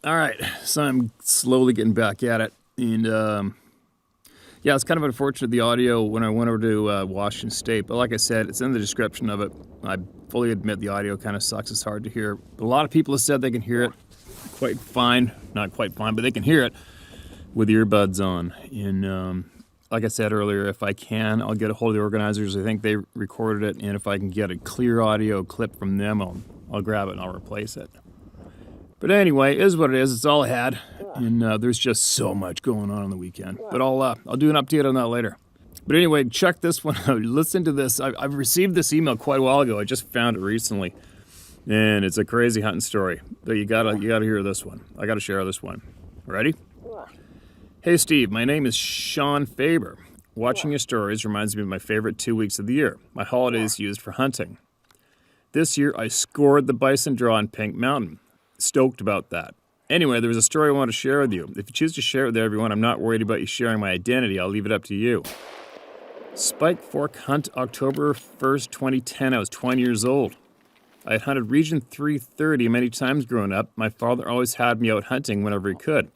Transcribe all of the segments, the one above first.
All right, so I'm slowly getting back at it, and yeah, it's kind of unfortunate the audio when I went over to Washington State, but like I said, it's in the description of it. I fully admit the audio kind of sucks. It's hard to hear. But a lot of people have said they can hear it quite fine, not quite fine, but they can hear it with earbuds on. And like I said earlier, if I can, I'll get a hold of the organizers. I think they recorded it, and if I can get a clear audio clip from them, I'll grab it and I'll replace it. But anyway, it is what it is. It's all I had, and there's just so much going on the weekend. But I'll do an update on that later. But anyway, check this one out. Listen to this. I've received this email quite a while ago. I just found it recently, and it's a crazy hunting story. But you gotta hear this one. I gotta share this one. Ready? Hey Steve, my name is Sean Faber. Watching your stories reminds me of my favorite 2 weeks of the year. My holidays used for hunting. This year I scored the bison draw in Pink Mountain. Stoked about that. Anyway, there was a story I want to share with you. If you choose to share it with everyone, I'm not worried about you sharing my identity. I'll leave it up to you. Spike Fork Hunt, October 1st, 2010. I was 20 years old. I had hunted Region 330 many times growing up. My father always had me out hunting whenever he could.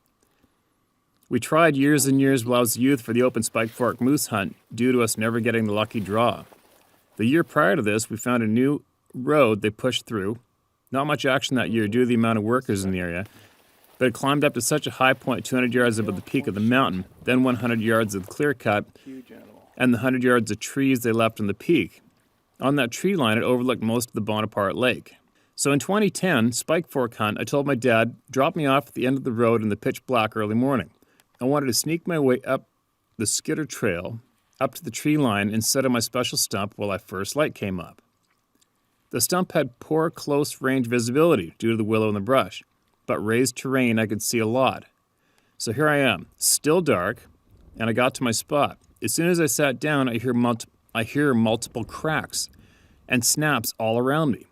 We tried years and years while I was a youth for the open Spike Fork moose hunt due to us never getting the lucky draw. The year prior to this, we found a new road they pushed through. Not much action that year due to the amount of workers in the area, but it climbed up to such a high point 200 yards above the peak of the mountain, then 100 yards of clear cut, and the 100 yards of trees they left on the peak. On that tree line, it overlooked most of the Bonaparte Lake. So in 2010, Spike Fork Hunt, I told my dad, drop me off at the end of the road in the pitch black early morning. I wanted to sneak my way up the Skitter Trail, up to the tree line, and set on my special stump while that first light came up. The stump had poor close-range visibility due to the willow and the brush, but raised terrain I could see a lot. So here I am, still dark, and I got to my spot. As soon as I sat down, I hear multiple cracks and snaps all around me.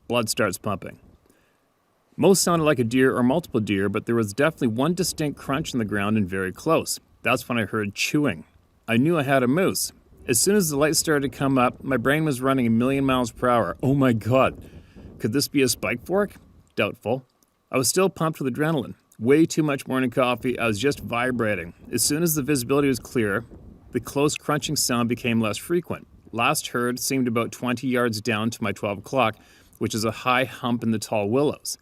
Blood starts pumping. Most sounded like a deer or multiple deer, but there was definitely one distinct crunch in the ground and very close. That's when I heard chewing. I knew I had a moose. As soon as the light started to come up, my brain was running 1,000,000 miles per hour. Oh my God. Could this be a spike fork? Doubtful. I was still pumped with adrenaline. Way too much morning coffee. I was just vibrating. As soon as the visibility was clear, the close crunching sound became less frequent. Last heard seemed about 20 yards down to my 12 o'clock, which is a high hump in the tall willows.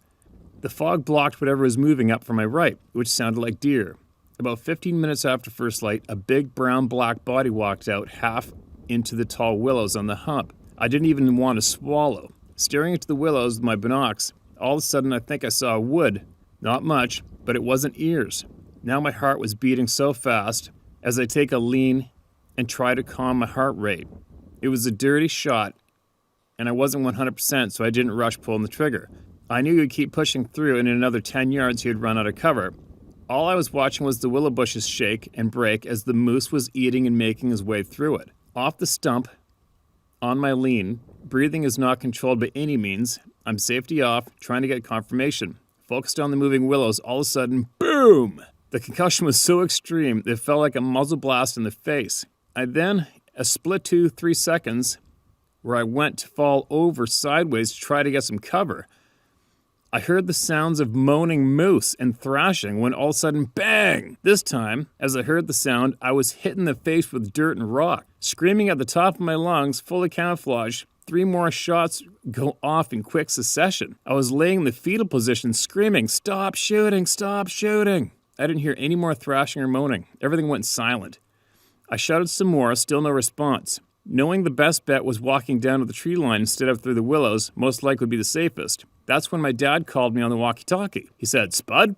The fog blocked whatever was moving up from my right, which sounded like deer. About 15 minutes after first light, a big brown-black body walked out half into the tall willows on the hump. I didn't even want to swallow. Staring into the willows with my binocs, all of a sudden I think I saw a wood. Not much, but it wasn't ears. Now my heart was beating so fast as I take a lean and try to calm my heart rate. It was a dirty shot, and I wasn't 100%, so I didn't rush pulling the trigger. I knew he would keep pushing through, and in another 10 yards he would run out of cover. All I was watching was the willow bushes shake and break as the moose was eating and making his way through it. Off the stump, on my lean, breathing is not controlled by any means. I'm safety off, trying to get confirmation. Focused on the moving willows, all of a sudden, boom! The concussion was so extreme, it felt like a muzzle blast in the face. I then, a split 2-3 seconds, where I went to fall over sideways to try to get some cover. I heard the sounds of moaning moose and thrashing when all of a sudden, bang! This time, as I heard the sound, I was hit in the face with dirt and rock. Screaming at the top of my lungs, fully camouflaged, 3 more shots go off in quick succession. I was laying in the fetal position, screaming, "Stop shooting! Stop shooting!" I didn't hear any more thrashing or moaning. Everything went silent. I shouted some more, still no response. Knowing the best bet was walking down to the tree line instead of through the willows, most likely would be the safest. That's when my dad called me on the walkie-talkie. He said, "Spud,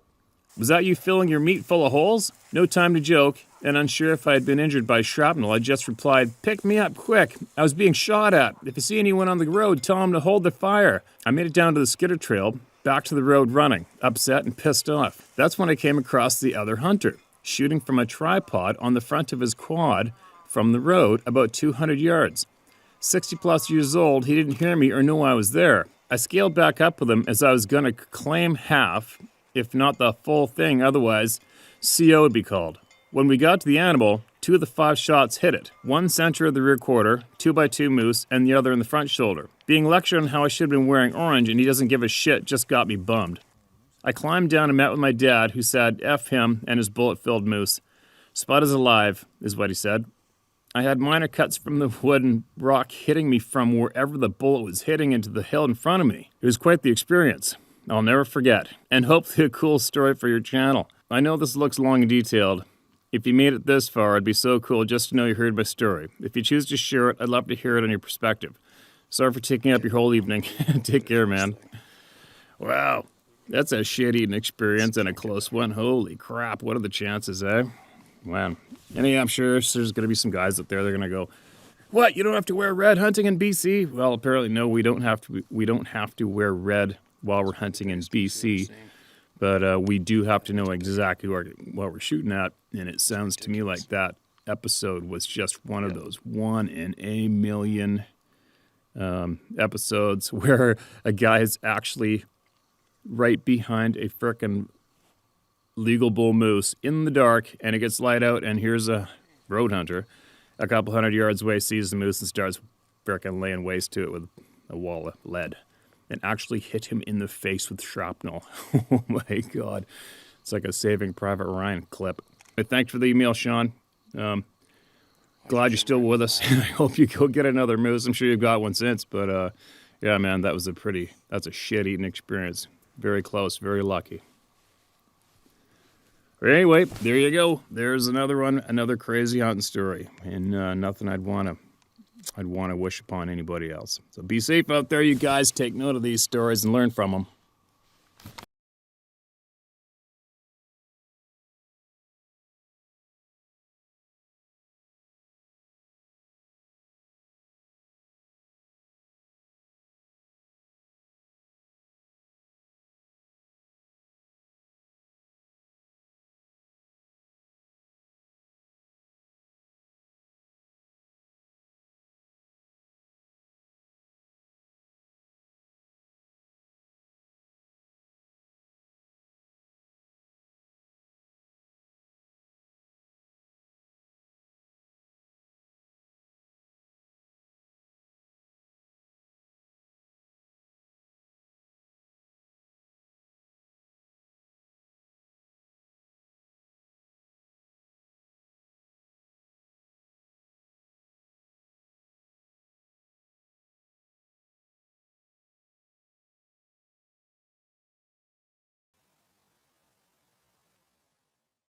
was that you filling your meat full of holes?" No time to joke, and unsure if I had been injured by shrapnel, I just replied, "Pick me up quick. I was being shot at. If you see anyone on the road, tell them to hold their fire." I made it down to the Skitter Trail, back to the road running, upset and pissed off. That's when I came across the other hunter, shooting from a tripod on the front of his quad from the road about 200 yards. 60-plus years old, he didn't hear me or know I was there. I scaled back up with him as I was going to claim half, if not the full thing, otherwise CO would be called. When we got to the animal, 2 of the 5 shots hit it. 1 center of the rear quarter, 2x2 moose, and the other in the front shoulder. Being lectured on how I should have been wearing orange and he doesn't give a shit just got me bummed. I climbed down and met with my dad, who said, F him and his bullet-filled moose. Spud is alive, is what he said. I had minor cuts from the wood and rock hitting me from wherever the bullet was hitting into the hill in front of me. It was quite the experience. I'll never forget. And hopefully a cool story for your channel. I know this looks long and detailed. If you made it this far, it'd be so cool just to know you heard my story. If you choose to share it, I'd love to hear it on your perspective. Sorry for taking up your whole evening. Take care, man. Wow. That's a shit-eating experience and a close one. Holy crap, what are the chances, eh? Man. And yeah, I'm sure there's going to be some guys up there, they're going to go, what, you don't have to wear red hunting in BC? Well, apparently, no, we don't have to wear red while we're hunting in BC. But we do have to know exactly what we're shooting at. And it sounds to me like that episode was just one of those 1 in a million episodes where a guy is actually right behind a frickin' legal bull moose in the dark, and it gets light out, and here's a road hunter a couple 100 yards away, sees the moose and starts frickin' laying waste to it with a wall of lead, and actually hit him in the face with shrapnel. Oh my God. It's like a Saving Private Ryan clip. But thanks for the email, Sean. Glad you're still with us. I hope you go get another moose. I'm sure you've got one since, but yeah, man, that's a shit-eating experience. Very close, very lucky. But anyway, there you go. There's another one, another crazy hunting story, and nothing I'd want to wish upon anybody else. So be safe out there, you guys. Take note of these stories and learn from them.